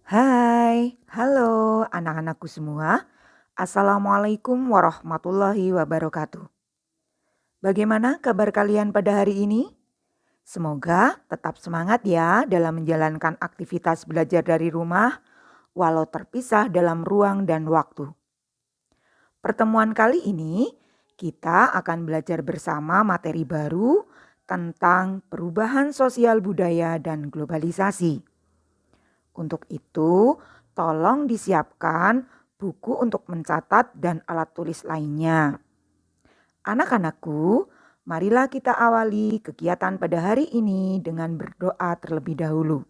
Hai, halo anak-anakku semua. Assalamualaikum warahmatullahi wabarakatuh. Bagaimana kabar kalian pada hari ini? Semoga tetap semangat ya dalam menjalankan aktivitas belajar dari rumah, walau terpisah dalam ruang dan waktu. Pertemuan kali ini kita akan belajar bersama materi baru tentang perubahan sosial budaya dan globalisasi. Untuk itu, tolong disiapkan buku untuk mencatat dan alat tulis lainnya. Anak-anakku, marilah kita awali kegiatan pada hari ini dengan berdoa terlebih dahulu.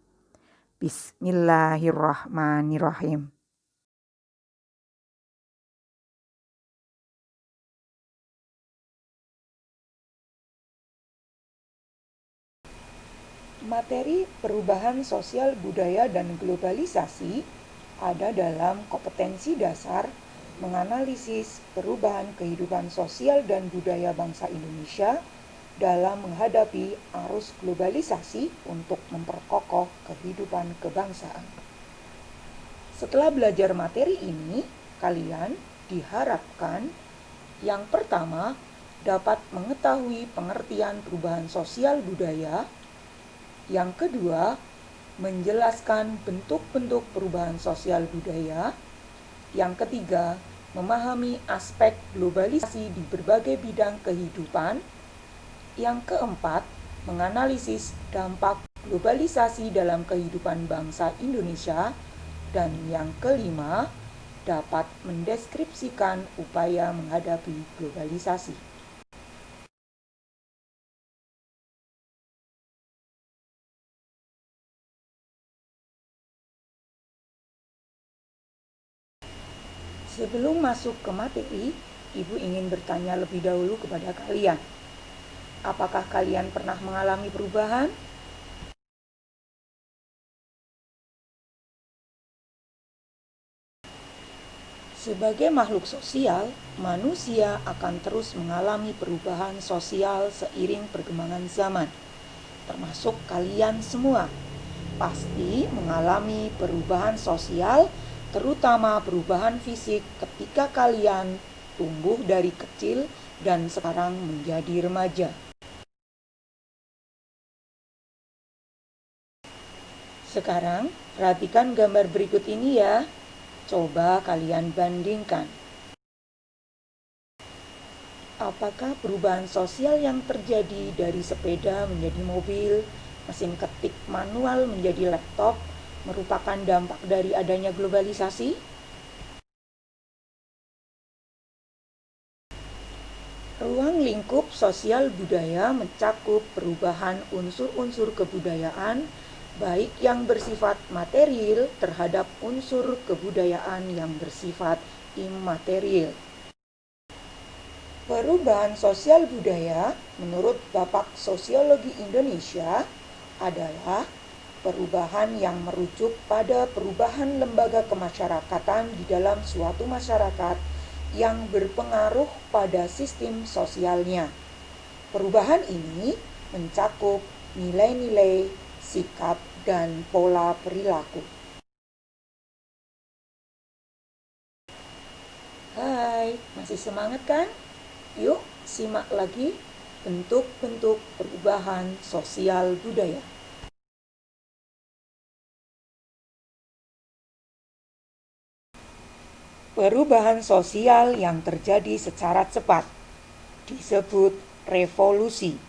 Bismillahirrahmanirrahim. Materi perubahan sosial budaya dan globalisasi ada dalam kompetensi dasar menganalisis perubahan kehidupan sosial dan budaya bangsa Indonesia dalam menghadapi arus globalisasi untuk memperkokoh kehidupan kebangsaan. Setelah belajar materi ini, kalian diharapkan yang pertama dapat mengetahui pengertian perubahan sosial budaya. Yang kedua, menjelaskan bentuk-bentuk perubahan sosial budaya. Yang ketiga, memahami aspek globalisasi di berbagai bidang kehidupan. Yang keempat, menganalisis dampak globalisasi dalam kehidupan bangsa Indonesia. Dan yang kelima, dapat mendeskripsikan upaya menghadapi globalisasi. Sebelum masuk ke materi, Ibu ingin bertanya lebih dahulu kepada kalian. Apakah kalian pernah mengalami perubahan? Sebagai makhluk sosial, manusia akan terus mengalami perubahan sosial seiring perkembangan zaman. Termasuk kalian semua. Pasti mengalami perubahan sosial, terutama perubahan fisik ketika kalian tumbuh dari kecil dan sekarang menjadi remaja. Sekarang, perhatikan gambar berikut ini ya. Coba kalian bandingkan. Apakah perubahan sosial yang terjadi dari sepeda menjadi mobil, mesin ketik manual menjadi laptop, merupakan dampak dari adanya globalisasi? Ruang lingkup sosial budaya mencakup perubahan unsur-unsur kebudayaan, baik yang bersifat material terhadap unsur kebudayaan yang bersifat imaterial. Perubahan sosial budaya menurut Bapak Sosiologi Indonesia adalah perubahan yang merujuk pada perubahan lembaga kemasyarakatan di dalam suatu masyarakat yang berpengaruh pada sistem sosialnya. Perubahan ini mencakup nilai-nilai, sikap, dan pola perilaku. Hai, masih semangat kan? Yuk, simak lagi bentuk-bentuk perubahan sosial budaya. Perubahan sosial yang terjadi secara cepat disebut revolusi.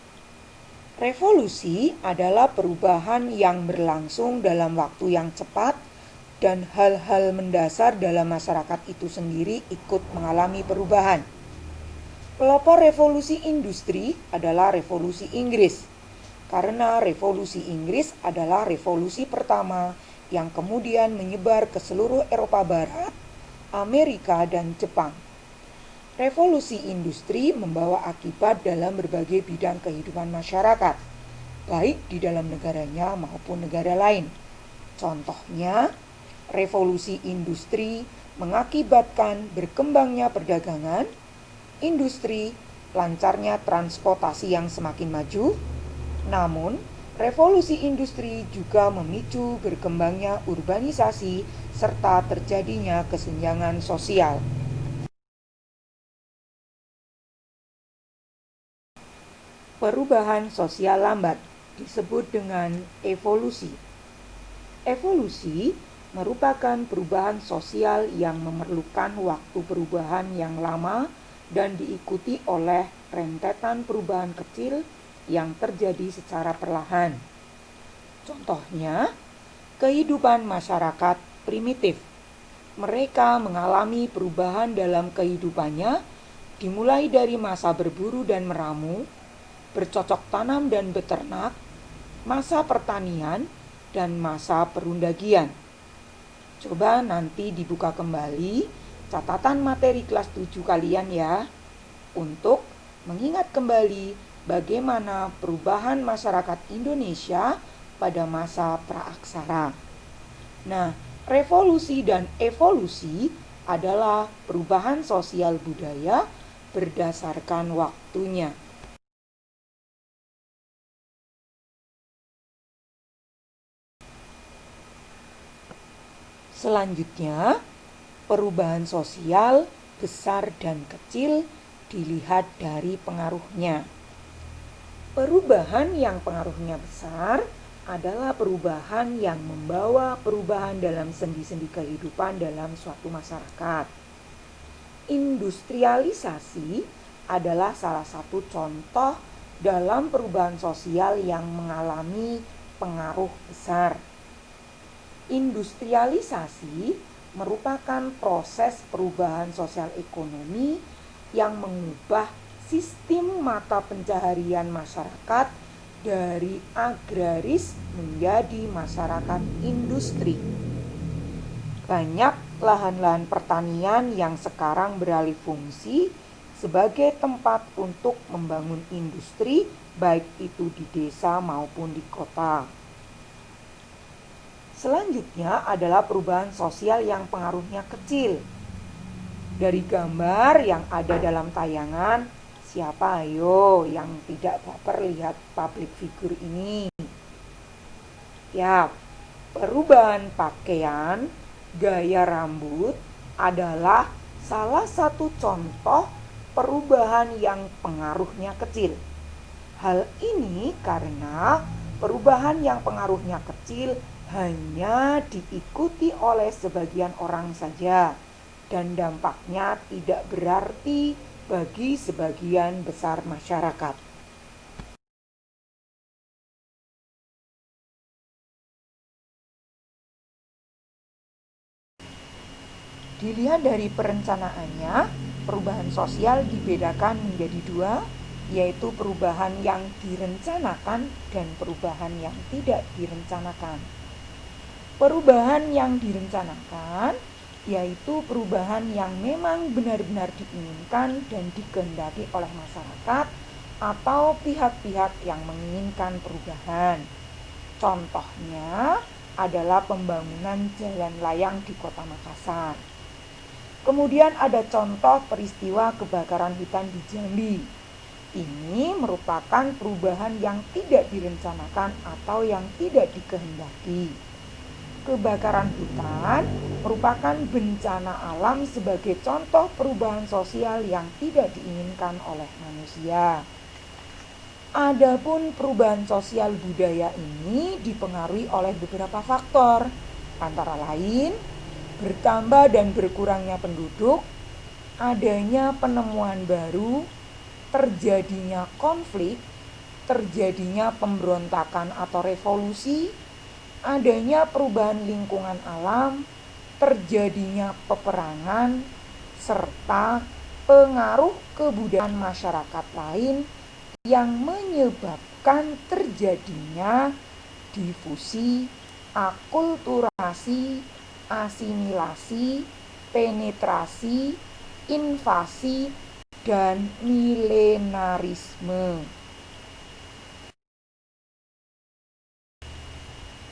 Revolusi adalah perubahan yang berlangsung dalam waktu yang cepat dan hal-hal mendasar dalam masyarakat itu sendiri ikut mengalami perubahan. Pelopor revolusi industri adalah revolusi Inggris, karena revolusi Inggris adalah revolusi pertama yang kemudian menyebar ke seluruh Eropa Barat, Amerika, dan Jepang. Revolusi industri membawa akibat dalam berbagai bidang kehidupan masyarakat, baik di dalam negaranya maupun negara lain. Contohnya, revolusi industri mengakibatkan berkembangnya perdagangan, industri, lancarnya transportasi yang semakin maju. Namun, Revolusi industri juga memicu berkembangnya urbanisasi serta terjadinya kesenjangan sosial. Perubahan sosial lambat disebut dengan evolusi. Evolusi merupakan perubahan sosial yang memerlukan waktu perubahan yang lama dan diikuti oleh rentetan perubahan kecil yang terjadi secara perlahan. Contohnya, kehidupan masyarakat primitif. Mereka mengalami perubahan dalam kehidupannya, dimulai dari masa berburu dan meramu, bercocok tanam dan beternak, masa pertanian, dan masa perundagian. Coba nanti dibuka kembali catatan materi kelas 7 kalian ya, untuk mengingat kembali bagaimana perubahan masyarakat Indonesia pada masa praaksara. Nah, revolusi dan evolusi adalah perubahan sosial budaya berdasarkan waktunya. Selanjutnya, perubahan sosial besar dan kecil dilihat dari pengaruhnya. Perubahan yang pengaruhnya besar adalah perubahan yang membawa perubahan dalam sendi-sendi kehidupan dalam suatu masyarakat. Industrialisasi adalah salah satu contoh dalam perubahan sosial yang mengalami pengaruh besar. Industrialisasi merupakan proses perubahan sosial ekonomi yang mengubah sistem mata pencaharian masyarakat dari agraris menjadi masyarakat industri. Banyak lahan-lahan pertanian yang sekarang beralih fungsi sebagai tempat untuk membangun industri, baik itu di desa maupun di kota. Selanjutnya adalah perubahan sosial yang pengaruhnya kecil. Dari gambar yang ada dalam tayangan, siapa ayo yang tidak baper lihat public figure ini? Ya, perubahan pakaian, gaya rambut adalah salah satu contoh perubahan yang pengaruhnya kecil. Hal ini karena perubahan yang pengaruhnya kecil hanya diikuti oleh sebagian orang saja dan dampaknya tidak berarti bagi sebagian besar masyarakat. Dilihat dari perencanaannya, perubahan sosial dibedakan menjadi dua, yaitu perubahan yang direncanakan dan perubahan yang tidak direncanakan. Perubahan yang direncanakan yaitu perubahan yang memang benar-benar diinginkan dan dikehendaki oleh masyarakat atau pihak-pihak yang menginginkan perubahan. Contohnya adalah pembangunan jalan layang di Kota Makassar. Kemudian ada contoh peristiwa kebakaran hutan di Jambi. Ini merupakan perubahan yang tidak direncanakan atau yang tidak dikehendaki. Kebakaran hutan merupakan bencana alam sebagai contoh perubahan sosial yang tidak diinginkan oleh manusia. Adapun perubahan sosial budaya ini dipengaruhi oleh beberapa faktor, antara lain bertambah dan berkurangnya penduduk, adanya penemuan baru, terjadinya konflik, terjadinya pemberontakan atau revolusi, adanya perubahan lingkungan alam, terjadinya peperangan, serta pengaruh kebudayaan masyarakat lain yang menyebabkan terjadinya difusi, akulturasi, asimilasi, penetrasi, invasi, dan milenarisme.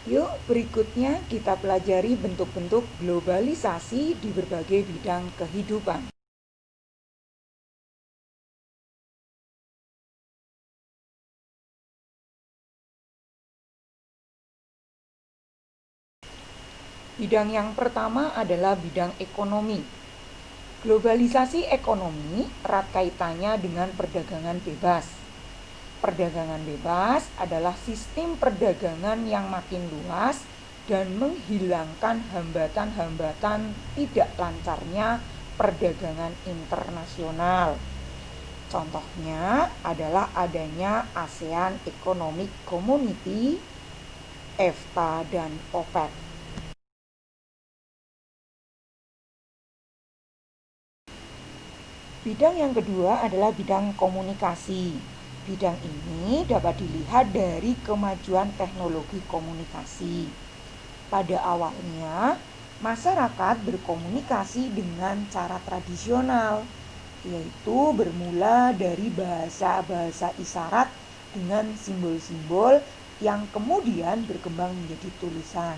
Yuk, berikutnya kita pelajari bentuk-bentuk globalisasi di berbagai bidang kehidupan. Bidang yang pertama adalah bidang ekonomi. Globalisasi ekonomi erat kaitannya dengan perdagangan bebas. Perdagangan bebas adalah sistem perdagangan yang makin luas dan menghilangkan hambatan-hambatan tidak lancarnya perdagangan internasional. Contohnya adalah adanya ASEAN Economic Community, EFTA, dan OPEC. Bidang yang kedua adalah bidang komunikasi. Bidang ini dapat dilihat dari kemajuan teknologi komunikasi. Pada awalnya, masyarakat berkomunikasi dengan cara tradisional, yaitu bermula dari bahasa-bahasa isyarat dengan simbol-simbol yang kemudian berkembang menjadi tulisan.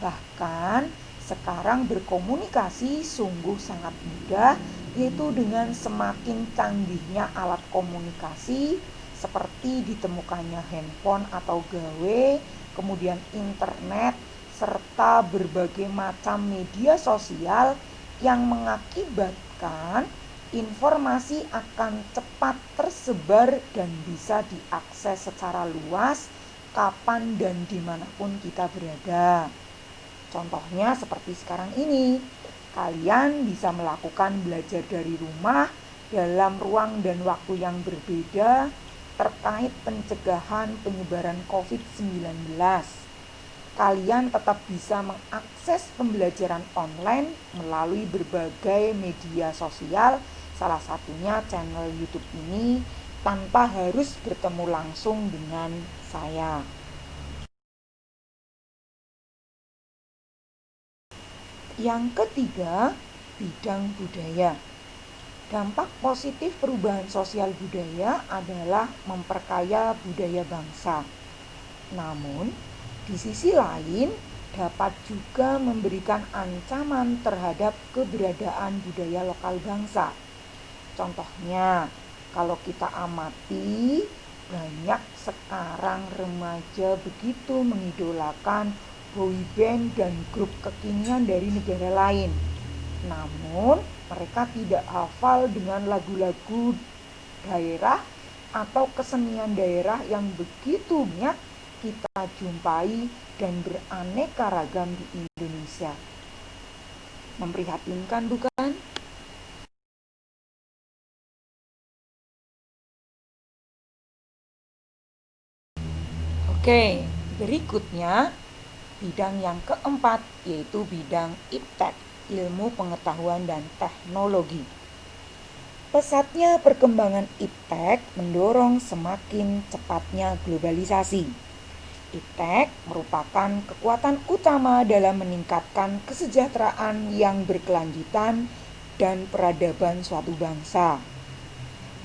Bahkan sekarang berkomunikasi sungguh sangat mudah, yaitu dengan semakin canggihnya alat komunikasi seperti ditemukannya handphone atau gawe, kemudian internet, serta berbagai macam media sosial yang mengakibatkan informasi akan cepat tersebar dan bisa diakses secara luas kapan dan dimanapun kita berada. Contohnya seperti sekarang ini, kalian bisa melakukan belajar dari rumah dalam ruang dan waktu yang berbeda terkait pencegahan penyebaran COVID-19. Kalian tetap bisa mengakses pembelajaran online melalui berbagai media sosial, salah satunya channel YouTube ini, tanpa harus bertemu langsung dengan saya. Yang ketiga, bidang budaya. Dampak positif perubahan sosial budaya adalah memperkaya budaya bangsa. Namun, di sisi lain dapat juga memberikan ancaman terhadap keberadaan budaya lokal bangsa. Contohnya, kalau kita amati, banyak sekarang remaja begitu mengidolakan boyband dan grup kekinian dari negara lain. Namun, mereka tidak hafal dengan lagu-lagu daerah atau kesenian daerah yang begitu banyak kita jumpai dan beraneka ragam di Indonesia. Memprihatinkan, bukan? Oke, berikutnya bidang yang keempat yaitu bidang iptek, ilmu pengetahuan dan teknologi. Pesatnya perkembangan iptek mendorong semakin cepatnya globalisasi. Iptek merupakan kekuatan utama dalam meningkatkan kesejahteraan yang berkelanjutan dan peradaban suatu bangsa.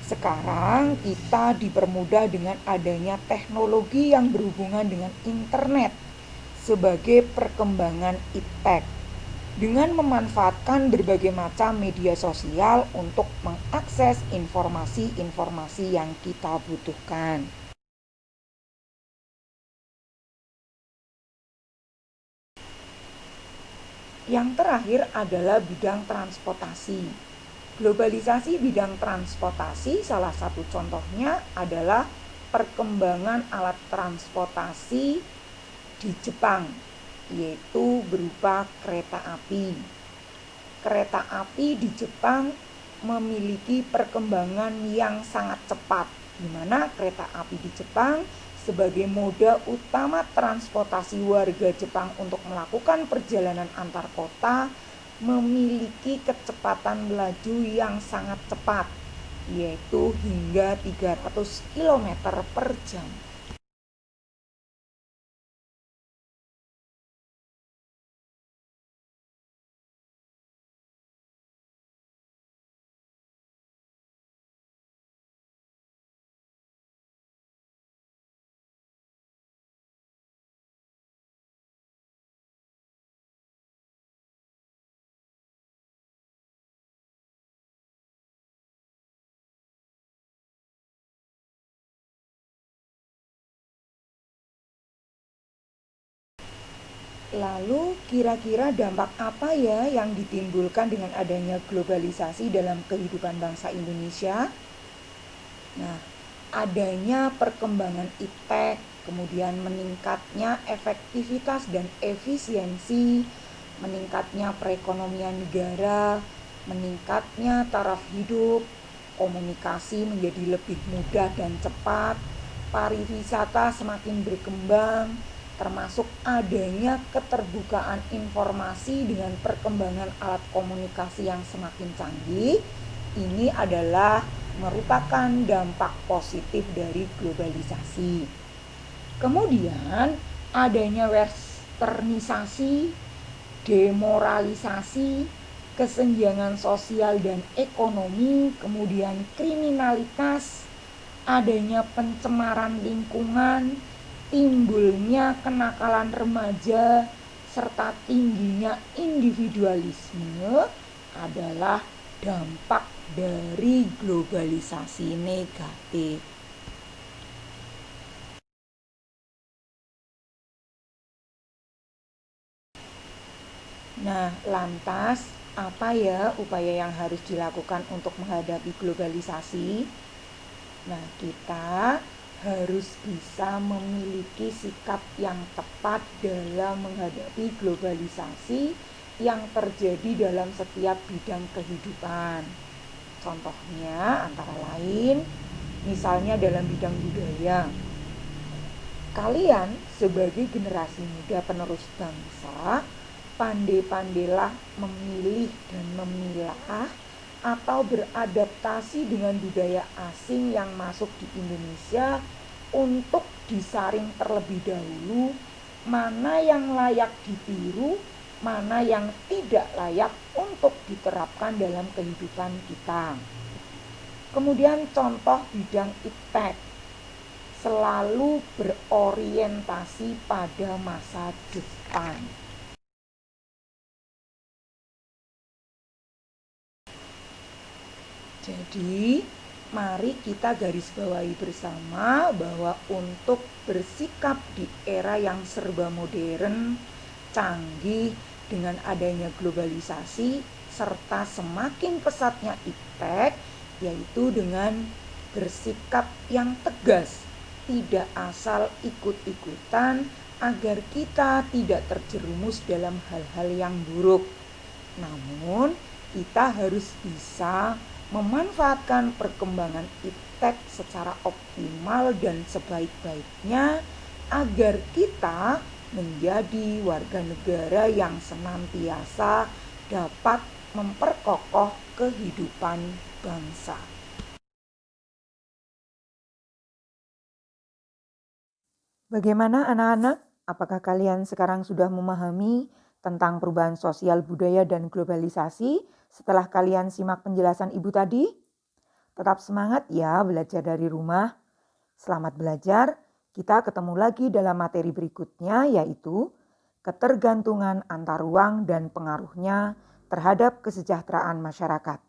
Sekarang kita dipermudah dengan adanya teknologi yang berhubungan dengan internet sebagai perkembangan iptek dengan memanfaatkan berbagai macam media sosial untuk mengakses informasi-informasi yang kita butuhkan. Yang terakhir adalah bidang transportasi. Globalisasi bidang transportasi salah satu contohnya adalah perkembangan alat transportasi di Jepang, yaitu berupa kereta api. Kereta api di Jepang memiliki perkembangan yang sangat cepat, di mana kereta api di Jepang sebagai moda utama transportasi warga Jepang untuk melakukan perjalanan antar kota memiliki kecepatan melaju yang sangat cepat, yaitu hingga 300 km per jam. Lalu kira-kira dampak apa ya yang ditimbulkan dengan adanya globalisasi dalam kehidupan bangsa Indonesia? Nah, adanya perkembangan iptek, kemudian meningkatnya efektivitas dan efisiensi, meningkatnya perekonomian negara, meningkatnya taraf hidup, komunikasi menjadi lebih mudah dan cepat, pariwisata semakin berkembang, termasuk adanya keterbukaan informasi dengan perkembangan alat komunikasi yang semakin canggih. Ini adalah merupakan dampak positif dari globalisasi. Kemudian adanya westernisasi, demoralisasi, kesenjangan sosial dan ekonomi, kemudian kriminalitas, adanya pencemaran lingkungan, timbulnya kenakalan remaja, serta tingginya individualisme adalah dampak dari globalisasi negatif. Nah, lantas apa ya upaya yang harus dilakukan untuk menghadapi globalisasi? Nah, kita harus bisa memiliki sikap yang tepat dalam menghadapi globalisasi yang terjadi dalam setiap bidang kehidupan. Contohnya antara lain, misalnya dalam bidang budaya. Kalian sebagai generasi muda penerus bangsa, pandai-pandailah memilih dan memilah atau beradaptasi dengan budaya asing yang masuk di Indonesia untuk disaring terlebih dahulu mana yang layak ditiru, mana yang tidak layak untuk diterapkan dalam kehidupan kita. Kemudian contoh bidang iptek, selalu berorientasi pada masa depan. Jadi, mari kita garis bawahi bersama bahwa untuk bersikap di era yang serba modern, canggih dengan adanya globalisasi, serta semakin pesatnya iptek, yaitu dengan bersikap yang tegas, tidak asal ikut-ikutan agar kita tidak terjerumus dalam hal-hal yang buruk. Namun, kita harus bisa memanfaatkan perkembangan iptek secara optimal dan sebaik-baiknya agar kita menjadi warga negara yang senantiasa dapat memperkokoh kehidupan bangsa. Bagaimana anak-anak? Apakah kalian sekarang sudah memahami tentang perubahan sosial budaya dan globalisasi setelah kalian simak penjelasan ibu tadi? Tetap semangat ya belajar dari rumah. Selamat belajar. Kita ketemu lagi dalam materi berikutnya, yaitu ketergantungan antar ruang dan pengaruhnya terhadap kesejahteraan masyarakat.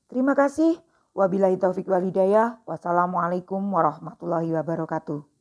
Terima kasih. Wabillahi taufik wal hidayah. Wassalamualaikum warahmatullahi wabarakatuh.